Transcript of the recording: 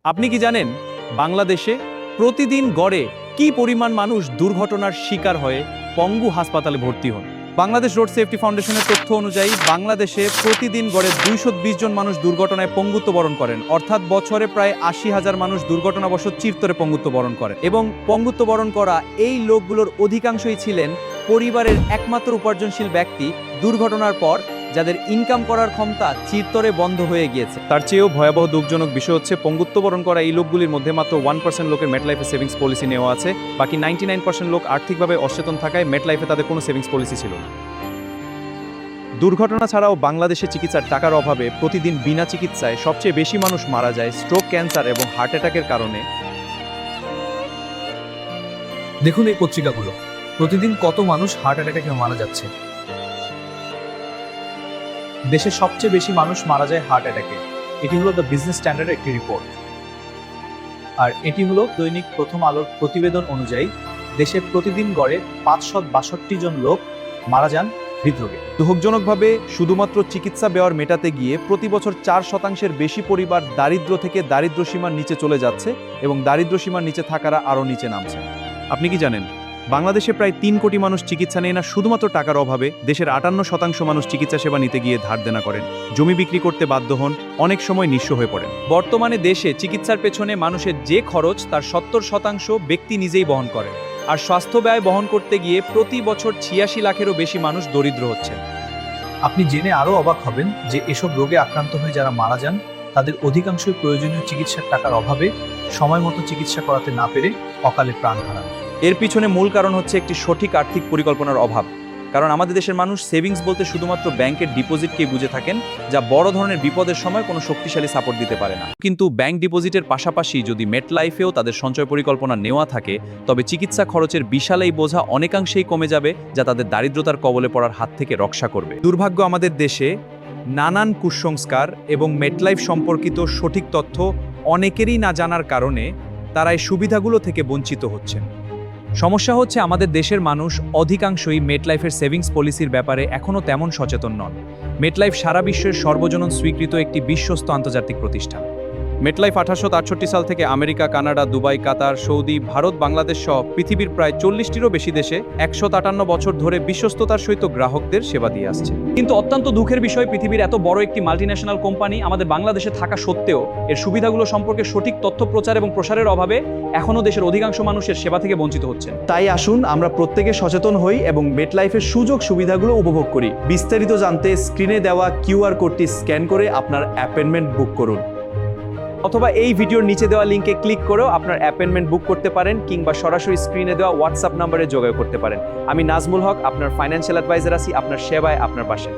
আপনি কি জানেন বাংলাদেশে প্রতিদিন গড়ে কি পরিমাণ মানুষ দুর্ঘটনার শিকার হয়ে পঙ্গু হাসপাতালে ভর্তি হন? বাংলাদেশ রোড সেফটি ফাউন্ডেশনের তথ্য অনুযায়ী বাংলাদেশে প্রতিদিন গড়ে 220 জন মানুষ দুর্ঘটনায় পঙ্গুত্ব বরণ করেন, অর্থাৎ বছরে প্রায় 80,000 মানুষ দুর্ঘটনাবশত চিরতরে পঙ্গুত্ব বরণ করেন। এবং পঙ্গুত্ব বরণ করা এই লোকগুলোর অধিকাংশই ছিলেন পরিবারের একমাত্র উপার্জনশীল ব্যক্তি, দুর্ঘটনার পর যাদের ইনকাম করার ক্ষমতা চিরতরে বন্ধ হয়ে গিয়েছে। তার চেয়েও ভয়াবহ দুঃখজনক বিষয় হচ্ছে পঙ্গুত্ব বরণ করা এই লোকগুলির মধ্যে মাত্র 1% লোকের মেটলাইফে সেভিংস পলিসি নেওয়া আছে। বাকি 99% লোক আর্থিকভাবে অসচেতন থাকায় মেটলাইফে তাদের কোনো সেভিংস পলিসি ছিল না। দুর্ঘটনা ছাড়াও বাংলাদেশে চিকিৎসার টাকার অভাবে প্রতিদিন বিনা চিকিৎসায় সবচেয়ে বেশি মানুষ মারা যায় স্ট্রোক, ক্যান্সার এবং হার্ট অ্যাটাকের কারণে। দেখুন এই পত্রিকাগুলো, প্রতিদিন কত মানুষ হার্ট অ্যাটাকে মারা যাচ্ছে। দেশে সবচেয়ে বেশি মানুষ মারা যায় হার্ট অ্যাটাকে। এটি হলো দ্য বিজনেস স্ট্যান্ডার্ডের একটি রিপোর্ট। আর এটি হলো দৈনিক প্রথম আলোর প্রতিবেদন অনুযায়ী দেশে প্রতিদিন গড়ে 562 জন লোক মারা যান হৃদরোগে। দুঃখজনকভাবে শুধুমাত্র চিকিৎসা ব্যয় মেটাতে গিয়ে প্রতি বছর 4% বেশি পরিবার দারিদ্র থেকে দারিদ্র সীমার নিচে চলে যাচ্ছে এবং দারিদ্র সীমার নিচে থাকারা আরও নিচে নামছে। আপনি কি জানেন বাংলাদেশে প্রায় 3 কোটি মানুষ চিকিৎসা নেয় না শুধুমাত্র টাকার অভাবে? দেশের 58% মানুষ চিকিৎসা সেবা নিতে গিয়ে ধার দেনা করেন, জমি বিক্রি করতে বাধ্য হন, অনেক সময় নিঃস্ব হয়ে পড়েন। বর্তমানে দেশে চিকিৎসার পেছনে মানুষের যে খরচ তার 70% ব্যক্তি নিজেই বহন করেন। আর স্বাস্থ্য ব্যয় বহন করতে গিয়ে প্রতি বছর 86 লাখেরও বেশি মানুষ দরিদ্র হচ্ছেন। আপনি জেনে আরও অবাক হবেন যে এসব রোগে আক্রান্ত হয়ে যারা মারা যান তাদের অধিকাংশই প্রয়োজনীয় চিকিৎসার টাকার অভাবে সময় মতো চিকিৎসা করাতে না পেরে অকালে প্রাণ হারান। এর পিছনে মূল কারণ হচ্ছে একটি সঠিক আর্থিক পরিকল্পনার অভাব। কারণ আমাদের দেশের মানুষ সেভিংস বলতে শুধুমাত্র ব্যাংকের ডিপোজিটকেই বুঝে থাকেন, যা বড় ধরনের বিপদের সময় কোনো শক্তিশালী সাপোর্ট দিতে পারে না। কিন্তু ব্যাংক ডিপোজিটের পাশাপাশি যদি মেটলাইফেও তাদের সঞ্চয় পরিকল্পনা নেওয়া থাকে, তবে চিকিৎসা খরচের বিশাল এই বোঝা অনেকাংশেই কমে যাবে, যা তাদের দারিদ্রতার কবলে পড়ার হাত থেকে রক্ষা করবে। দুর্ভাগ্য আমাদের দেশে নানান কুসংস্কার এবং মেটলাইফ সম্পর্কিত সঠিক তথ্য অনেকেরই না জানার কারণে তারা এই সুবিধাগুলো থেকে বঞ্চিত হচ্ছেন। সমস্যা হচ্ছে আমাদের দেশের মানুষ অধিকাংশই মেটলাইফের সেভিংস পলিসির ব্যাপারে এখনও তেমন সচেতন নন। মেটলাইফ সারা বিশ্বের সর্বজনীন স্বীকৃত একটি বিশ্বস্ত আন্তর্জাতিক প্রতিষ্ঠান। মেটলাইফ 1868 সাল থেকে আমেরিকা, কানাডা, দুবাই, কাতার, সৌদি, ভারত, বাংলাদেশ সহ পৃথিবীর প্রায় 40টিরও বেশি দেশে 158 বছর ধরে বিশ্বস্ততার সহিত গ্রাহকদের সেবা দিয়ে আসছে। কিন্তু অত্যন্ত দুঃখের বিষয়, পৃথিবীর এত বড় একটি মাল্টিন্যাশনাল কোম্পানি আমাদের বাংলাদেশে থাকা সত্ত্বেও এর সুবিধাগুলো সম্পর্কে সঠিক তথ্য প্রচার এবং প্রসারের অভাবে এখনও দেশের অধিকাংশ মানুষের সেবা থেকে বঞ্চিত হচ্ছেন। তাই আসুন আমরা প্রত্যেকে সচেতন হই এবং মেটলাইফের সুযোগ সুবিধাগুলো উপভোগ করি। বিস্তারিত জানতে স্ক্রিনে দেওয়া QR কোডটি স্ক্যান করে আপনার অ্যাপয়েন্টমেন্ট বুক করুন, অথবা এই ভিডিওর নিচে দেওয়া লিঙ্কে ক্লিক করেও আপনার অ্যাপয়েন্টমেন্ট বুক করতে পারেন, কিংবা সরাসরি স্ক্রিনে দেওয়া হোয়াটসঅ্যাপ নম্বরে যোগাযোগ করতে পারেন। আমি নাজমুল হক, আপনার ফাইন্যান্সিয়াল অ্যাডভাইজার আছি, আপনার সেবায়, আপনার পাশে।